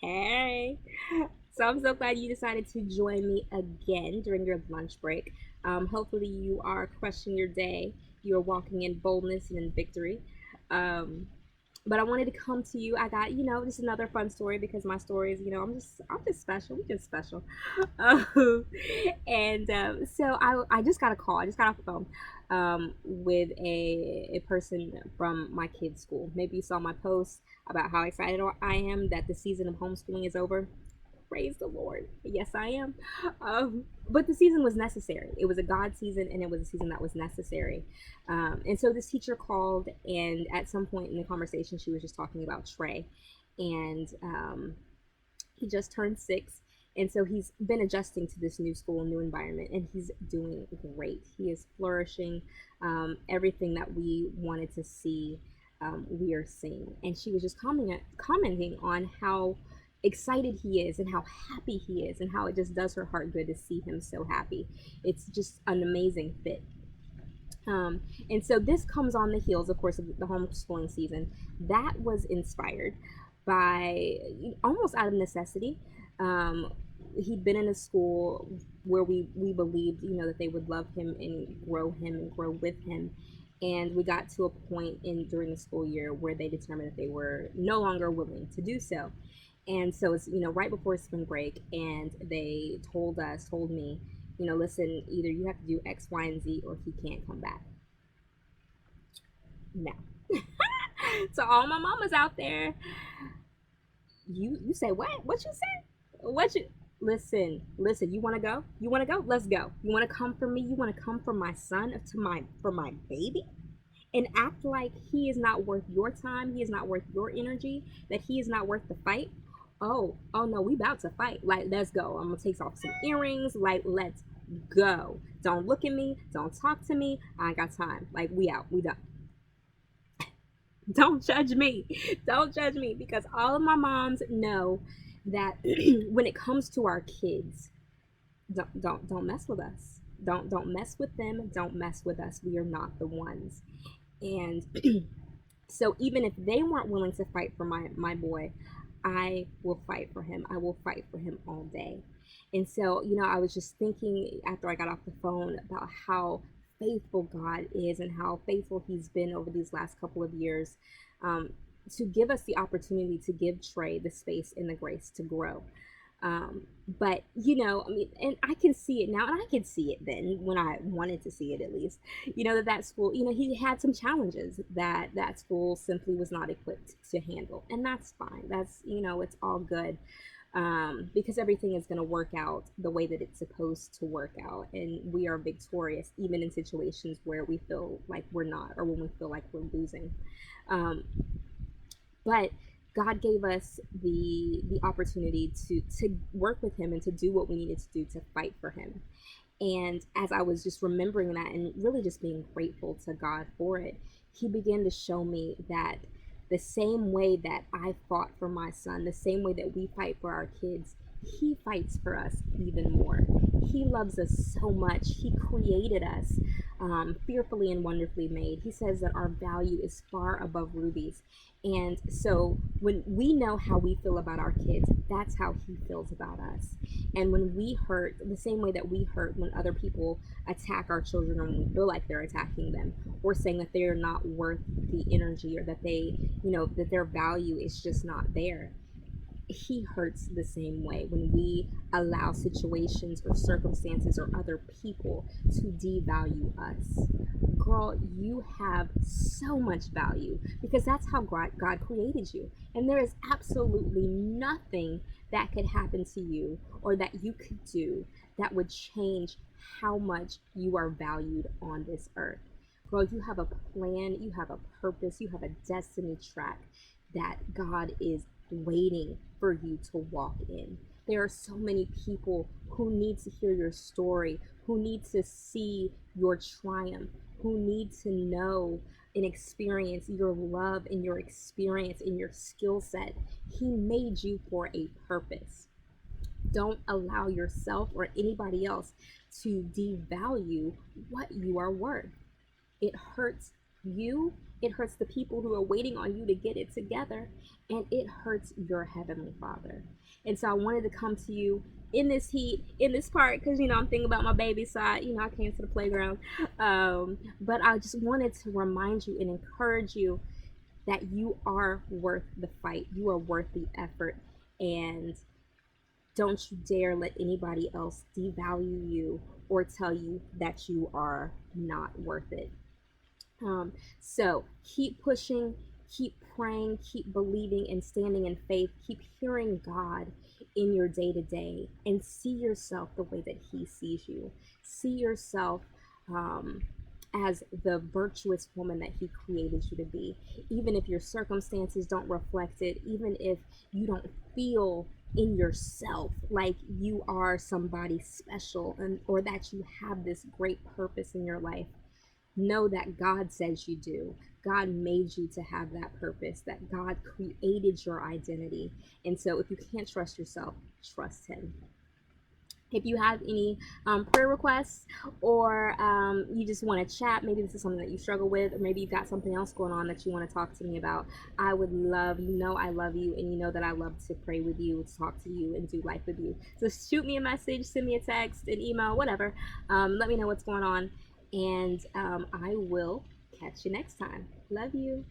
Hey. So I'm so glad you decided to join me again during your lunch break. Hopefully, you are crushing your day. You are walking in boldness and in victory. Um, but I wanted to come to you. I got, just another fun story because my stories, I'm just special. We're just special. Um, and so I just got a call. I just got off the phone with a person from my kid's school. Maybe you saw my post about how excited I am that the season of homeschooling is over. Praise the Lord. Yes, I am. But the season was necessary. It was a God season, and it was a season that was necessary. And so this teacher called, and at some point in the conversation, she was just talking about Trey, and he just turned 6. And so he's been adjusting to this new school, new environment, and he's doing great. He is flourishing. Everything that we wanted to see, we are seeing. And she was just commenting on how excited he is and how happy he is and how it just does her heart good to see him so happy. It's just an amazing fit. And so this comes on the heels, of course, of the homeschooling season. That was inspired by almost out of necessity. Um, He'd been in a school where we believed, that they would love him and grow with him. And we got to a point in during the school year where they determined that they were no longer willing to do so. And so it's, right before spring break, and they told me, listen, either you have to do X, Y, and Z, or he can't come back. Now, so all my mamas out there, you say what? What you say? What you listen? You want to go? You want to go? Let's go. You want to come for me? You want to come for my son, for my baby, and act like he is not worth your time? He is not worth your energy. That he is not worth the fight? Oh no, we about to fight. Like, let's go. I'm gonna take off some earrings. Like, let's go. Don't look at me. Don't talk to me. I ain't got time. Like, we out. We done. Don't judge me. Don't judge me, because all of my moms know that when it comes to our kids, don't mess with us. Don't mess with them. Don't mess with us. We are not the ones. And so even if they weren't willing to fight for my boy, I will fight for him. I will fight for him all day. And so, I was just thinking after I got off the phone about how faithful God is and how faithful he's been over these last couple of years, um, to give us the opportunity to give Trey the space and the grace to grow. But I mean, and I can see it now, and I could see it then when I wanted to see it, at least, that school, he had some challenges that school simply was not equipped to handle, and that's fine. That's, it's all good. Because everything is going to work out the way that it's supposed to work out, and we are victorious even in situations where we feel like we're not, or when we feel like we're losing. um, but God gave us the opportunity to work with him and to do what we needed to do to fight for him. And as I was just remembering that and really just being grateful to God for it, he began to show me that the same way that I fought for my son, the same way that we fight for our kids, he fights for us even more. He loves us so much. He created us, fearfully and wonderfully made. He says that our value is far above rubies. And so when we know how we feel about our kids, that's how he feels about us. And when we hurt, the same way that we hurt when other people attack our children, or when we feel like they're attacking them, or saying that they're not worth the energy, or that that their value is just not there, he hurts the same way when we allow situations or circumstances or other people to devalue us. Girl, you have so much value, because that's how God created you. And there is absolutely nothing that could happen to you or that you could do that would change how much you are valued on this earth. Girl, you have a plan, you have a purpose, you have a destiny track that God is waiting for you to walk in. There are so many people who need to hear your story, who need to see your triumph, who need to know and experience your love and your experience and your skill set. He made you for a purpose. Don't allow yourself or anybody else to devalue what you are worth. It hurts you It hurts the people who are waiting on you to get it together, and it hurts your Heavenly Father. And so I wanted to come to you in this heat, in this part, because I'm thinking about my baby, so I came to the playground. But I just wanted to remind you and encourage you that you are worth the fight, you are worth the effort, and don't you dare let anybody else devalue you or tell you that you are not worth it. So keep pushing, keep praying, keep believing and standing in faith, keep hearing God in your day to day, and see yourself the way that He sees you. See yourself um, as the virtuous woman that He created you to be. Even if your circumstances don't reflect it, even if you don't feel in yourself like you are somebody special, or that you have this great purpose in your life, know that God says you do. God made you to have that purpose, that God created your identity. And so if you can't trust yourself, trust Him. If you have any prayer requests, or you just want to chat, maybe this is something that you struggle with, or maybe you've got something else going on that you want to talk to me about, I would love, I love you, and you know that I love to pray with you, to talk to you, and do life with you. So shoot me a message, send me a text, an email, whatever. Let me know what's going on, and I will catch you next time. Love you.